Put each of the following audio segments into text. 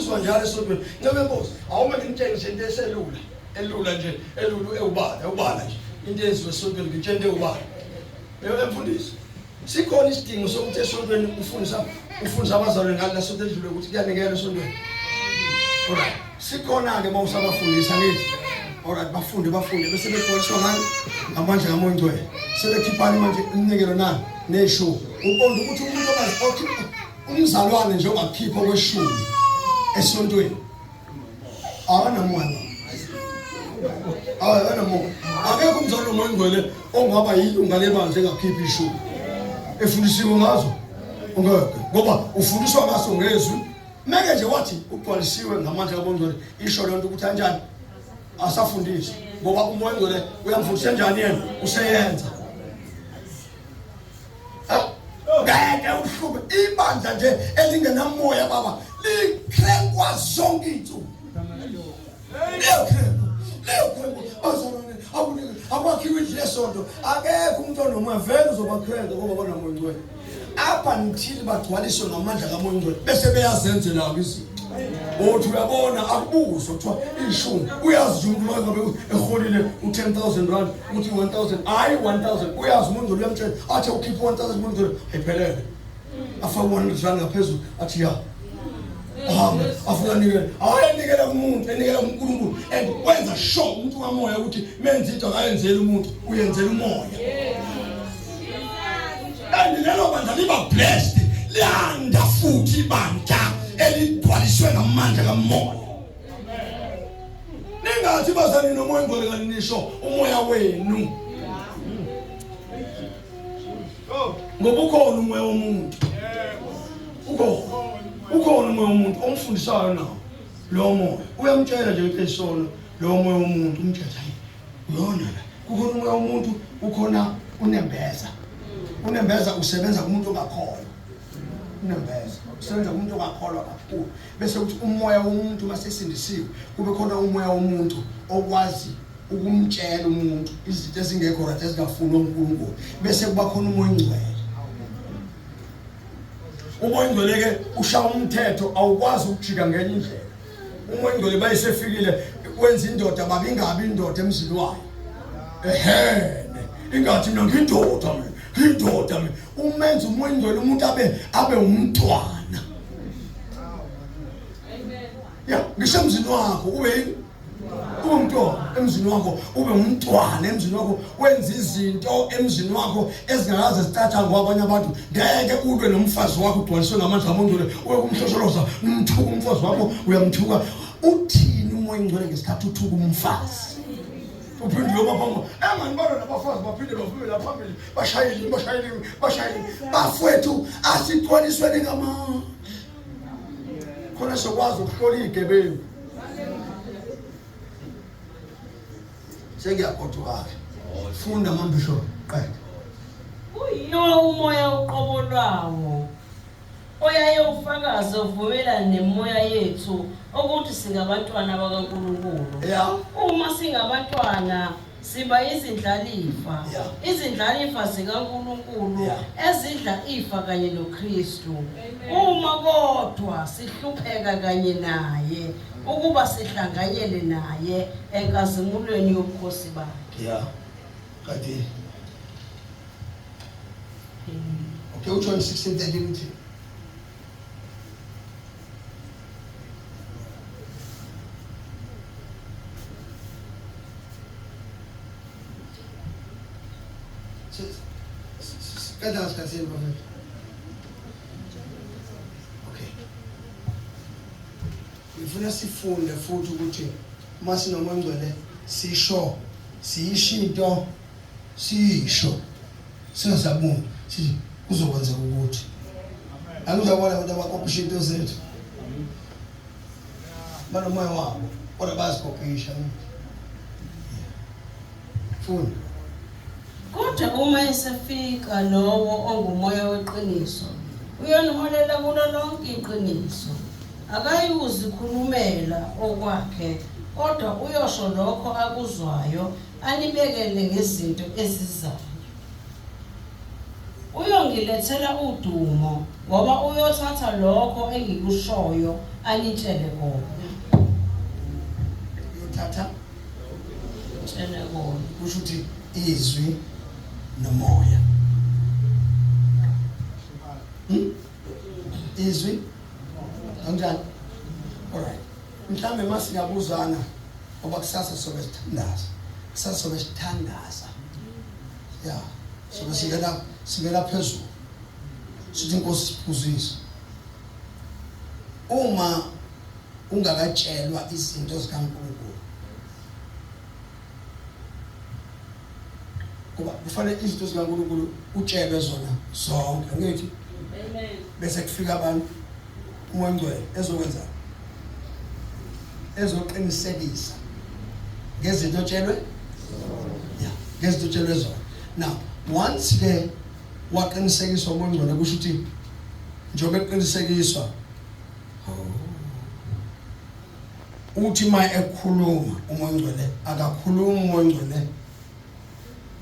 Ufundiswa njalo esontweni. Ngiyabembuza, awuma ngimtshengise into eselula. Elula nje, elulu ewubala nje. Into eyenziwe esontweni ngitshela into ewubala. Emfundisi. Sikhona isidingo sokuthi esontweni ufundisa abazalwane ngalo lasonto edlule ukuthi kuyanikela esontweni. Alright. Sikhona ke mawusabafundisa ngithi. Alright, bafunde bese beqoqishwa ngani amandla kaMoya Ngcwele. Sebekhiphana manje imnikelo nani nesho. Uqonda ukuthi umuntu obazi umzalwane nje ongakhipha kweshumi esontweni. Awanamoya. Awanamoya. Akekho umzalwane kaMoya Ngcwele ongaba yilunga lebandla engakhipha ishumi. Efundisiwe ngazo. Ungeke ngoba ufundiswa ngaso ngezwi. Meke nje wathi ugcwalisiwe ngamandla kaMoya Ngcwele isho lento ukuthi kanjani asafundiswa ngoba uMoya Ngcwele uyamfundisa njani yena useyenza. Ngeke uhlube ibandla nje elingenamoya baba likrenkwa zonke insuku. Azalwane akwakhiwe indlu yesonto akekho umuntu onomoya vele uzobakrenka ngoba banamoya Ngcwele. Apha nithili bagcwaliswe ngamandla kaMoya Ngcwele bese beyazenzela izinto. Othi uyabona akubuzwa kuthiwa ishumi uyazi umuntu ngabe eholile u10,000 rand uthi 1,000 hayi 1,000 uyazi umuntu uyamtshela athi ukhipha 1,000 umuntu ayiphelele afaka 100 rand ngaphezulu athi ya afuna nikela ayinikela kumuntu enikela kuNkulunkulu and wenza sure umuntu kaMoya ukuthi menze into akayenzela umuntu uyenzela umoya and lelo bandla liba blessed liyanda futhi bandla elidwaliswe ngamandla kaMoya. Ningathi bazani noMoya Ngcwele kanisho umoya wenu. Ngoba ukhona umoya womuntu. Ukhona umoya womuntu omfundisayo nawo. Lo moya uyamtshela nje ukuthi esona lo moya womuntu umtshela uyona la. Kukhona umoya womuntu ukhona unembeza. Unembeza usebenza kumuntu ongakholwa. Unembeza usebenza kumuntu ongakholwa kakhulu bese ukuthi umoya womuntu masesindisiwe kube khona umoya womuntu okwazi ukumtshela umuntu izinto ezingekho right ezingafuni uNkulunkulu bese kuba khona umoya Ngcwele. Umoya Ngcwele ke ushaya umthetho awukwazi ukujika ngenye indlela. Umoya Ngcwele bayisefikile wenza indoda babingabi indoda emzini wayo. Ingathi mina ngindoda mina. Indoda mina umenza umoya Ngcwele umuntu abe umntwana. Ya ngisemzini wakho ube umntwana emzini wakho ube umntwana emzini wakho wenza izinto emzini wakho ezingakaze zithatha ngokwabanye abantu ngeke ube nomfazi wakho ugcwaliswe ngamandla kaMoya Ngcwele uye kumhlosholoza umthuka umfazi wakho uyamthuka. Uthini umoya Ngcwele ngesikhathi uthuka umfazi? Uphinde uyobaphambo engani nabafazi baphinde bavumela phambili bashayeli bafowethu asigcwaliswe ngamandla khona sokwazi ukuhlola igebengu. Sengiyaqothwa funda mambisho qeda. Uyo umoya uqobolwawo oyaye ufakaze uvumelana nemoya yethu ukuthi singabantwana bakaNkulunkulu. Uma singabantwana siba izindlalifa. Izindlalifa zikaNkulunkulu ezidla ifa kanye noKristu. Uma kodwa sihlupheka kanye naye ukuba sihlanganyele naye enkazimulweni yobukhosi bakhe. Kati. Okay, John 16:13. Kada sikasini prophet. Okay. Ngifuna sifunde futhi ukuthi mase noMoya Ngcwele sisho siyishinto sisho singasabuni sithi kuzokwenza ukuthi akuzabona abantu abakophisha into zethu banomoya wabo kodwa bazikophisha. Funda. Kodwa uma esefika lowo ongumoya weqiniso uyoniholela kulo lonke iqiniso. Akayuzi khulumela okwakhe kodwa uyosho lokho akuzwayo anibekele ngezinto ezizayo. uyongilethela udumo ngoba uyothatha lokho engikushoyo anitshele kona. Uyothatha tshele kona. kusho ukuthi izwi nomoya. Izwi kanjani? Alright. Mhlambe masingabuzana ngoba kusasa sobe sithandaza. Kusasa sobe sithandaza. Yeah. Sobe singena phezulu. Sithi inkosi siphuzise. Uma ungakatshelwa izinto zikaNkulunkulu, kuba kufanele izinto zikaNkulunkulu utshelwe zona zonke, ngithi amen. Bese kufika abantu uMoya Ngcwele ezokwenza, ezoqinisekisa ngezinto otshelwe, yeah, ngezinto otshelwe zona. Now once ke waqinisekiswa uMoya Ngcwele kusho ukuthi njengoba eqinisekiswa uthi ma ekhuluma uMoya Ngcwele akakhuluma uMoya Ngcwele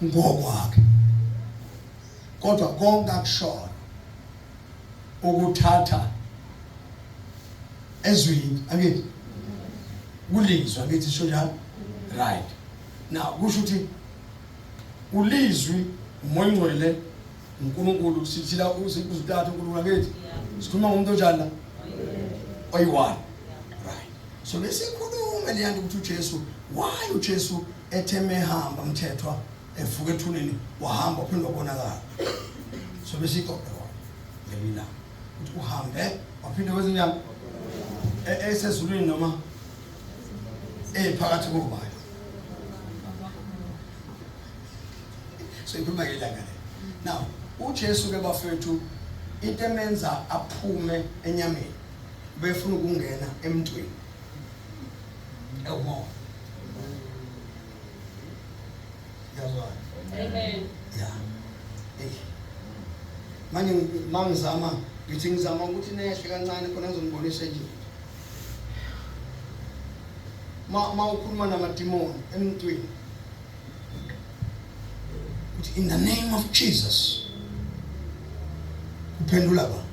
ngokwakhe, kodwa konke akushoyo ukuthatha ezwini, angithi kulizwa, angithi sho njalo, right. Now kusho ukuthi ulizwi uMoya Ngcwele uNkulunkulu sithi la uzithatha uNkulunkulu, angithi sikhuluma ngomuntu onjani la, oyi-one, right. So besikhuluma leyanto ukuthi uJesu, why uJesu ethe mehamba mthethwa evuka ethuneni wahamba uphinde wabonakala. So besixoxa ngelila ukuthi uhambe waphinde kwezinyanga esezulwini noma phakathi komoya. So ikhuluma ngelanga le. Now uJesu ke bafethu into emenza aphume enyameni befuna ukungena emntwini ewomoya. Amen. Yeah. Manje mangizama ngithi ngizama ukuthi nehle kancane khona ngizonibonisa nje. Ma ukhuluma namadimoni emntwini. Uthi in the name of Jesus. Kuphendula ba?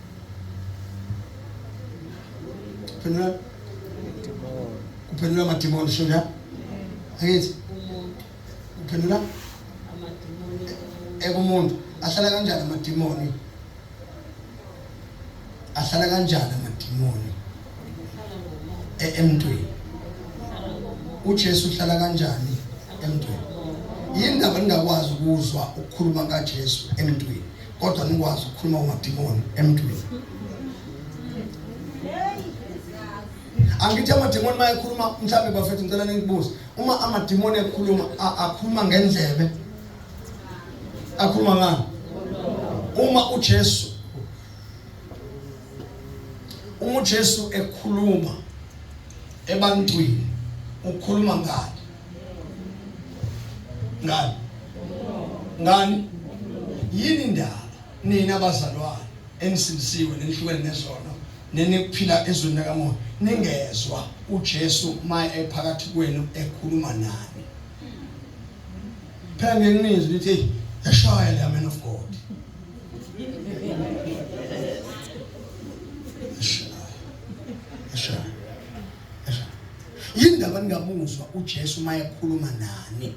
Kuphendula amadimoni sho njalo? Akithi kuphendula ekumuntu ahlala kanjani amadimoni? Ahlala kanjani amadimoni emntwini? uJesu uhlala kanjani emntwini? Yindaba ningakwazi ukuzwa ukukhuluma kaJesu emntwini kodwa ningakwazi ukukhuluma ngamadimoni emntwini. Angithi amadimoni mayekhuluma mhlawumbe bafethu ngicela ningibuze, uma amadimoni ekhuluma akhuluma ngendlebe, akhuluma ngani? Uma uJesu ekhuluma ebantwini ukhuluma ngani? Ngani? Yini indaba nina abazalwane enisindisiwe nihlukene nezono nenikuphila ezweni likamoya ningezwa uJesu maye ephakathi kwenu ekhuluma nani? Phela nginizwe lithi yashaya le man of God. Yashaya. Yindaba ningabuzwa uJesu maye ekhuluma nani?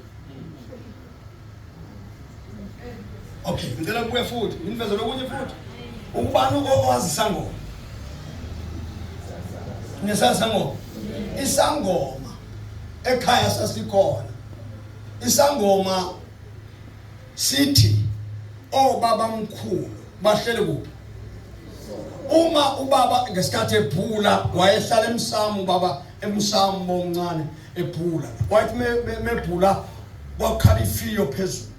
Okay, ngicela kuye futhi, ngiveze lokunye futhi. Ukubani owazi isangoma? Nesasangoma. Isangoma ekhaya sasikhona. Isangoma sithi obaba mkhulu bahlele kuphi? Uma ubaba ngesikhathi ephula wayehlala emsamo, ubaba emsamo omncane ephula. Wathi mephula wakhala ifiyo phezulu.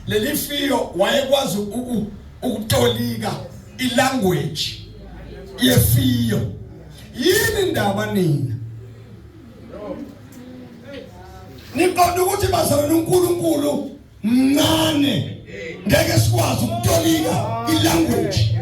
Leli fiyo wayekwazi ukutolika ilanguage yefiyo. Yini indaba nina? Niqonda ukuthi bazalwane uNkulunkulu mncane ngeke sikwazi ukutolika ilanguage.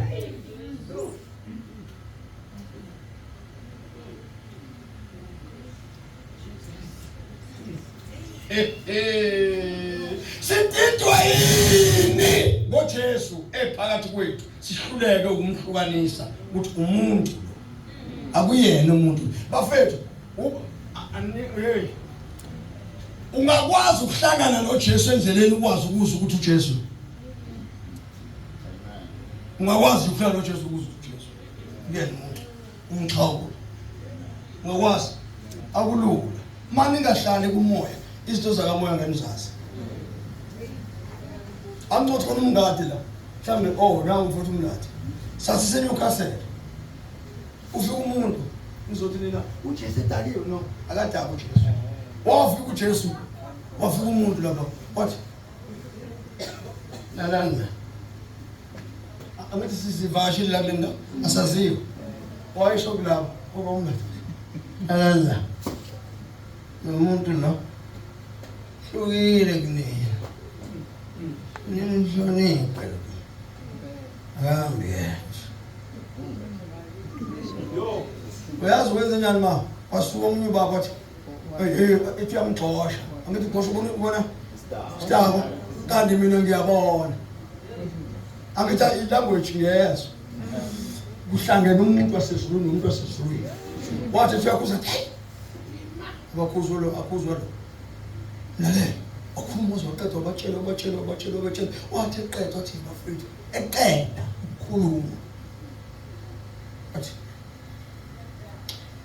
Sititwa yini ngoJesu phakathi kwethu sihluleke ukumhlukanisa ukuthi umuntu akuyena umuntu. Bafethu hey, ungakwazi ukuhlangana noJesu endleleni ukwazi ukuzwa ukuthi uJesu. Ungakwazi ukuhlangana noJesu ukuzwa uJesu. Ngiyena umuntu umxhawulo. Ungakwazi akulula. Manje ngahlale kumoya izinto zakamoya ngenizazi. Angithi khona umngadi la. Mhlambe nawu mfuthu umngadi. Sasise Newcastle. Ufika umuntu ngizothi nina uJesu edaliwe no akadabi uJesu. Wafika uJesu. Wafika umuntu lapha. Wathi nalanga. Angithi sisivashile la kulenda asaziyo. Wayesho kulapha ngoba umngadi. Nalanga. Umuntu no hlukile kunina. Ngihloniphe. Ahambe. Uyazi wenza njani ma? Wasuka omunye ubaba wathi ethi uyamxosha. Angithi xosha ubona stabo kanti mina ngiyabona. Angithi ilanguage ngiyezwa. Kuhlangene umuntu wasezulwini nomuntu wasezulwini. Wathi uyakuza abakuzwa lo. Nale okhuluma uzwaqeda wabatshela. Wathi eqeda wathi bafethu eqeda ukukhuluma. Wathi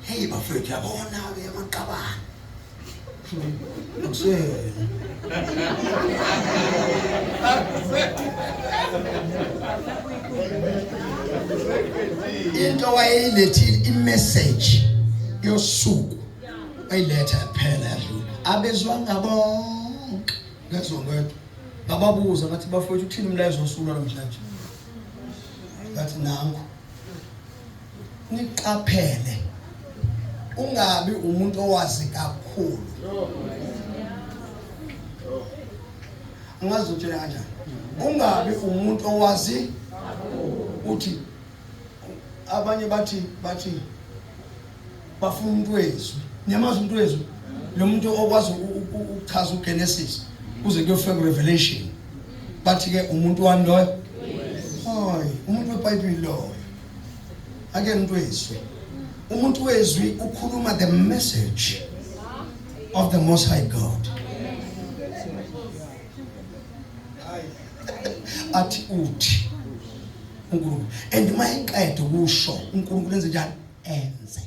hey bafethu yabona ke amaqabane. Akusele. Into wayilethile imessage yosuku ayiletha phela yadlula. Abezwa ngabonke ngezongwethu. Ngababuza ngathi bafethu uthini umlayezo wosuku namhlanje. Ngathi nangu. Niqaphele. Ungabi umuntu owazi kakhulu. Angazotshela kanjani? Ungabi umuntu owazi uthi abanye bathi bafuna umuntu wezwi. Niyamazi umuntu wezwi? Lo muntu okwazi ukuchaza uGenesis kuze kuyofika Revelation. Bathi ke umuntu wani loyo? Hayi, umuntu weBhayibheli loyo. Ake umuntu wezwi. Umuntu wezwi ukhuluma the message of the Most High God. Athi uthi uNkulunkulu and mayiqeda ukusho uNkulunkulu enze njani? Enze.